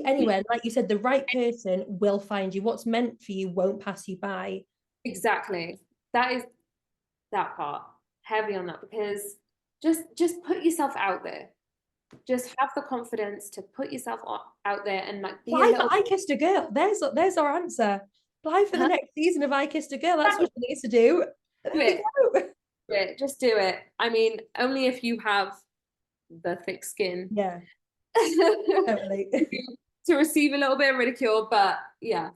anywhere. Like you said, the right person will find you. What's meant for you won't pass you by. exactly. That is that part. Heavy on that because just put yourself out there. Just have the confidence to put yourself out there and like be a Apply for little. I Kissed a Girl. There's our answer. Apply for the Huh? next season of I Kissed a Girl. That's what she needs to do. Do There we it. go. Do it. Just do it. I mean, only if you have the thick skin Yeah, totally. to receive a little bit of ridicule. But yeah,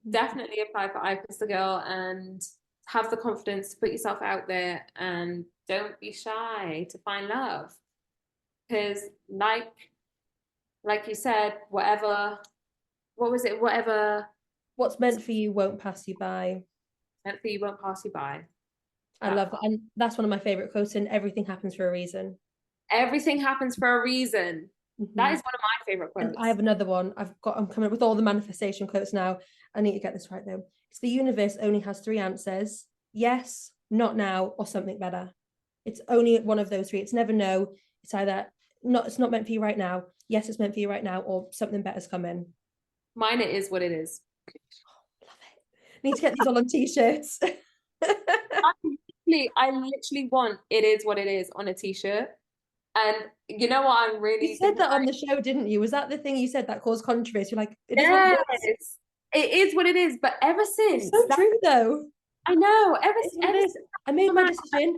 definitely apply for I Kissed the Girl and have the confidence to put yourself out there and don't be shy to find love. Because like you said, what was it? Whatever What's meant for you won't pass you by. meant for you won't pass you by. I That love that. part. And that's one of my favorite quotes, and everything happens for a reason. Everything happens for a reason. That Mm-hmm. is one of my favorite And I have quotes. another one. I'm coming up with all the manifestation quotes now. I need to get this right though. It's the universe only has three answers: yes, not now, or something better. It's only one of those three. It's never no. It's either not, it's not meant for you right now. Yes, it's meant for you right now, or something better's coming. Mine, it is what it is. Love it. Need to get these all on t-shirts. I literally want "it is what it is" on a t-shirt. And you know what I'm You really said thinking that on about? the show, didn't you? Was that the thing you said that caused controversy? You're like, it is what it is. Yes, it is what it is. But ever It's since so that, true though. I know, It's what it ever is. since I made come my out, decision.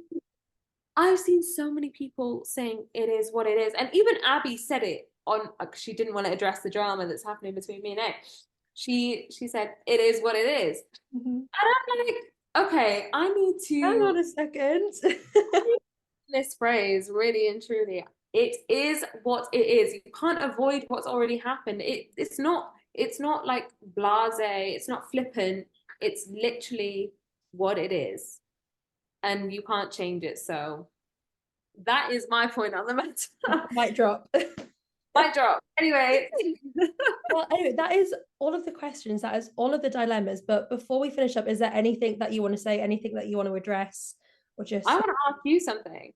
I've seen so many people saying "it is what it is," and even Abby said it. on, she didn't want to address the drama that's happening between me and A. She said, "It is what it is." Mm-hmm. And I'm like, okay, I need Hang on to a second. this phrase really and truly. It is what it is. You can't avoid what's already happened. It's not like blasé, it's not flippant. It's literally what it is. And you can't change it. So that is my point on the matter. Mic drop. Mic drop. Anyway. Well, anyway, that is all of the questions, that is all of the dilemmas. But before we finish up, is there anything that you want to say, anything that you want to address, or just I want to ask you something.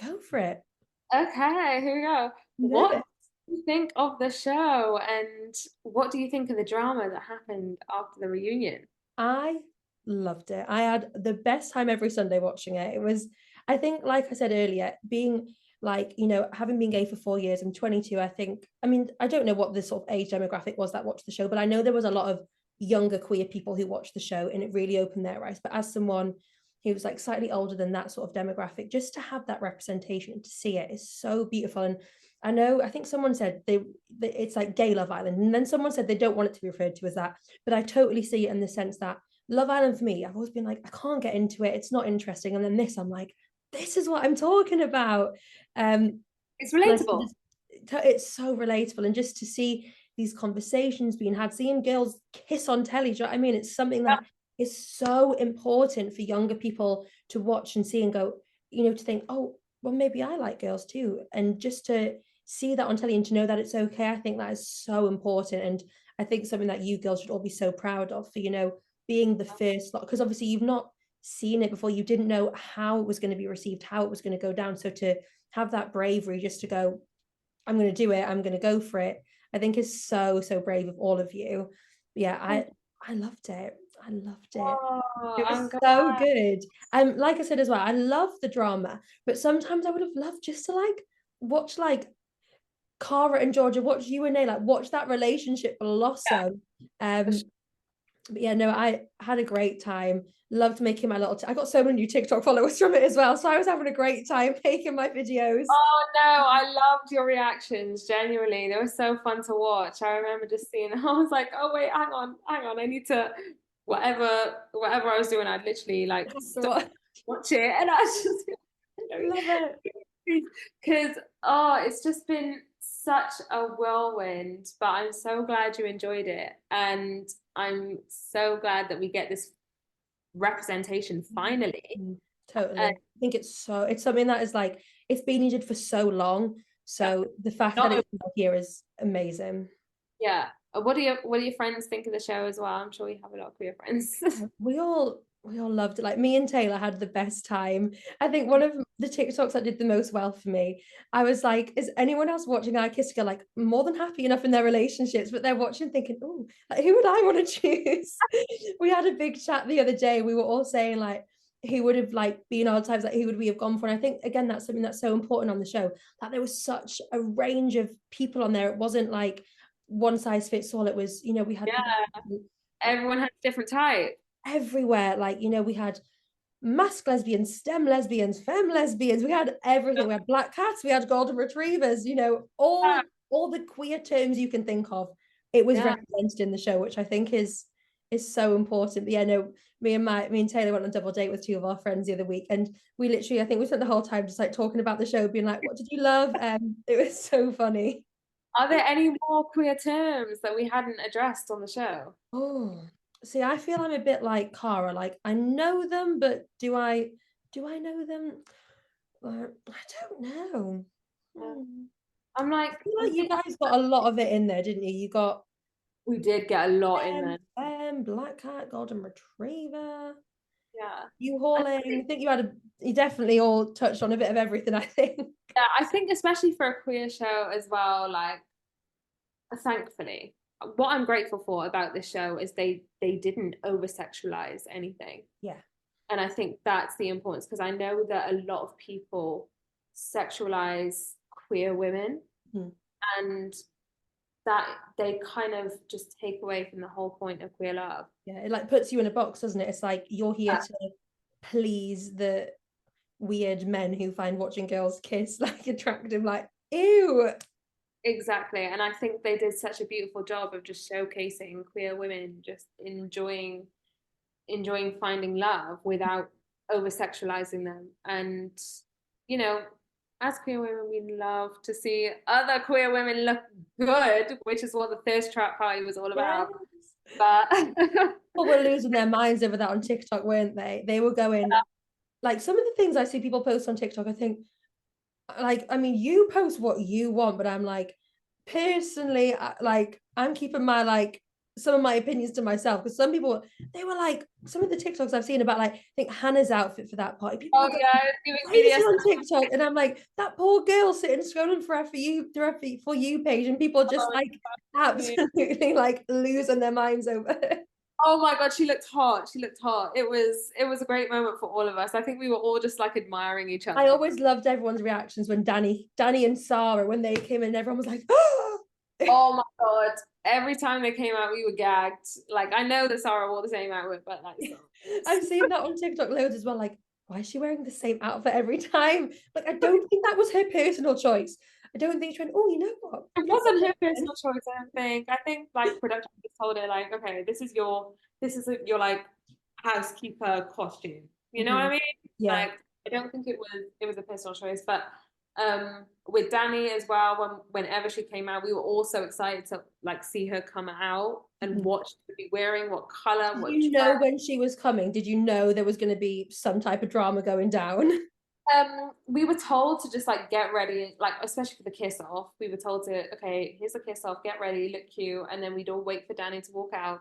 go for it? Okay, here we go. Nervous. What do you think of the show and what do you think of the drama that happened after the reunion? I loved it. I had the best time every Sunday watching it. It was, I think, like I said earlier, being like, having been gay for 4 years, I'm 22, I think. I mean, I don't know what the sort of age demographic was that watched the show, but I know there was a lot of younger queer people who watched the show and it really opened their eyes. But as someone who was like slightly older than that sort of demographic, just to have that representation and to see it is so beautiful. And I think someone said it's like gay Love Island, and then someone said they don't want it to be referred to as that, but I totally see it in the sense that Love Island for me, I've always been like, I can't get into it, it's not interesting, and then this, I'm like, this is what I'm talking about. It's relatable. It's so relatable, and just to see these conversations being had, seeing girls kiss on telly, do you know what I mean? It's something that is so important for younger people to watch and see and go, to think, oh, well, maybe I like girls too, and just to see that on telly and to know that it's okay, I think that is so important. And I think something that you girls should all be so proud of for, being the first lot, because obviously you've not seen it before, you didn't know how it was going to be received, how it was going to go down. So to have that bravery just to go, I'm going to do it, I'm going to go for it, I think is so, so brave of all of you. Yeah, I loved it. I loved it. Oh, It I'm was glad. so good. Like I said as well, I love the drama, but sometimes I would have loved just to like watch like Cara and Georgia, watch you and Nate, like watch that relationship blossom. Yeah. But yeah, no, I had a great time. Loved making my I got so many new TikTok followers from it as well. So I was having a great time making my videos. Oh no, I loved your reactions, genuinely. They were so fun to watch. I remember just seeing, I was like, oh wait, hang on, I need to whatever I was doing, I'd literally like stop watch it and I was just Love it. because it's just been such a whirlwind, but I'm so glad you enjoyed it and I'm so glad that we get this representation finally. Totally. And I think it's something that is like, it's been needed for so long. So the fact that not it's here is amazing. Yeah. What do your friends think of the show as well? I'm sure you have a lot of queer friends. We all loved it. Like me and Taylor had the best time. I think one of the TikToks that did the most well for me, I was like, is anyone else watching I Kiss Girl like more than happy enough in their relationships, but they're watching thinking, oh, like who would I want to choose? We had a big chat the other day. We were all saying like who would have like been our types, like who would we have gone for? And I think again that's something that's so important on the show, that there was such a range of people on there. It wasn't like one size fits all. It was, we had people Yeah. Everyone has a different type. everywhere. Like, we had mask lesbians, STEM lesbians, femme lesbians. We had everything. We had black cats. We had golden retrievers. Yeah. All the queer terms you can think of. It was Yeah. represented in the show, which I think is so important. But yeah, no, me and Taylor went on a double date with two of our friends the other week, and we literally, I think we spent the whole time just like talking about the show, being like, "What did you love?" It was so funny. Are there any more queer terms that we hadn't addressed on the show? Oh, see, I feel I'm a bit like Cara. Like I know them, but do I know them? I don't know. Yeah. Hmm. I'm I like, feel like you guys got a lot of it in there, didn't you? You got we did get a lot in there. Black Cat, Golden Retriever, Yeah. you I hauling. I think, think you definitely all touched on a bit of everything, I think. yeah, I think especially for a queer show as well, like thankfully, what I'm grateful for about this show is they didn't over sexualize anything. Yeah. And I think that's the importance because I know that a lot of people sexualize queer women Mhm. and that they kind of just take away from the whole point of queer love. Yeah, it like puts you in a box, doesn't it? It's like you're here Yeah. to please the weird men who find watching girls kiss like attractive, like ew. Exactly. And I think they did such a beautiful job of just showcasing queer women just enjoying finding love without over sexualizing them. And, you know, as queer women, we love to see other queer women look good, which is what the Thirst Trap Party was all Yes. about. But People were losing their minds over that on TikTok, weren't they? They were going, like, some of the things I see people post on TikTok, I think, like, I mean, you post what you want, but I'm like, personally, like, I'm keeping my, like, some of my opinions to myself, because some people, they were like, some of the TikToks I've seen about, like, I think Hannah's outfit for that party, people oh were going yeah, doing crazy BDSM. on TikTok, and I'm like, that poor girl sitting scrolling for her for you page, and people just like absolutely like losing their minds over it. Oh my God, she looked hot. She looked hot. It was a great moment for all of us. I think we were all just like admiring each I other. always loved everyone's reactions when Danny and Sarah, when they came in, everyone was like, oh. Oh my God. Every time they came out, we were gagged. Like I know that Sarah wore the same outfit, but like I've seen that on TikTok loads as well. Like, why is she wearing the same outfit every time? Like, I don't think that was her personal choice. I don't think she went, oh, you know what? it wasn't her personal choice, I don't think. I think like production just told her like, okay, this is your like housekeeper costume. You know what I mean? Yeah. Like I don't think it was a personal choice, but with Danny as well, whenever she came out, we were all so excited to like see her come out and what she would be wearing, what color, Did what you know dress. when she was coming? Did you know there was going to be some type of drama going down? We were told to just like get ready, like especially for the kiss off. We were told to, okay, here's the kiss off, get ready, look cute, and then we'd all wait for Danny to walk out.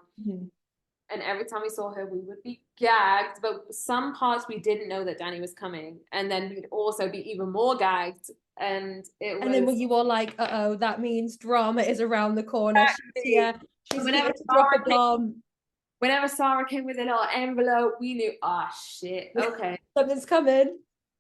And every time we saw her, we would be gagged. But some parts we didn't know that Danny was coming, and then we'd also be even more gagged. And it And then were was you all like, uh-oh, that means drama is around the corner. She's exactly. here. She's Whenever here to drop Sarah a came, bomb. whenever Sarah came with a little envelope, we knew, ah, shit, okay. Something's coming.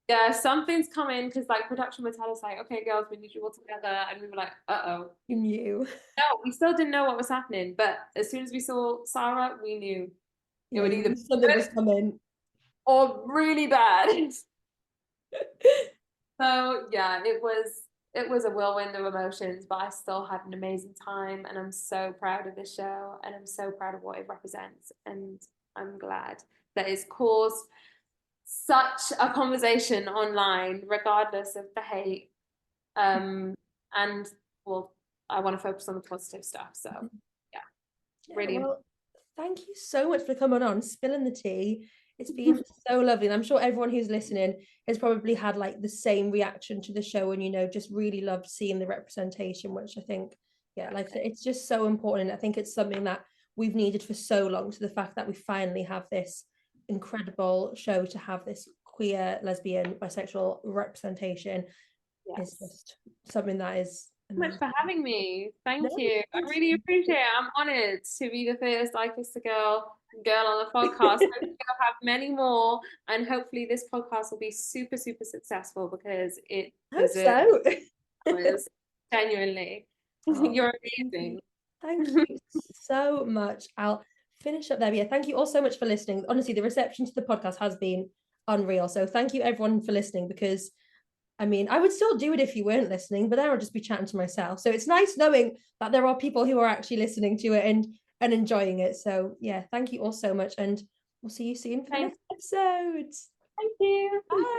Yeah, something's coming because like production would tell us like, okay, girls, we need you all together, and we were like, uh-oh. You knew. No, we still didn't know what was happening, but as soon as we saw Sarah, we knew it Yeah, would you either knew be something good was coming. or really bad. So yeah, it was a whirlwind of emotions, but I still had an amazing time, and I'm so proud of this show, and I'm so proud of what it represents, and I'm glad that it's caused such a conversation online, regardless of the hate. And well, I want to focus on the positive stuff. So yeah, Yeah, really. well, thank you so much for coming on, spilling the tea. It's been so lovely. And I'm sure everyone who's listening has probably had like the same reaction to the show and, just really loved seeing the representation, which I think, yeah, like it's just so important. I think it's something that we've needed for so long. So the fact that we finally have this incredible show to have this queer, lesbian, bisexual representation is Yes. just something that is So much amazing. for having me. No, Thank you. I thank really you. appreciate it. I'm honored to be the first I Kissed a girl on the podcast. Hopefully I'll have many more, and hopefully this podcast will be super, super successful because it I hope deserves so. it. Genuinely. Oh, You're amazing. thank you so much. I'll finish up there. But yeah, thank you all so much for listening. Honestly, the reception to the podcast has been unreal. So thank you everyone for listening, because I mean, I would still do it if you weren't listening, but then I'll just be chatting to myself. So it's nice knowing that there are people who are actually listening to it and enjoying it. So yeah, thank you all so much, and we'll see you soon for the Thank next episode. you. Bye.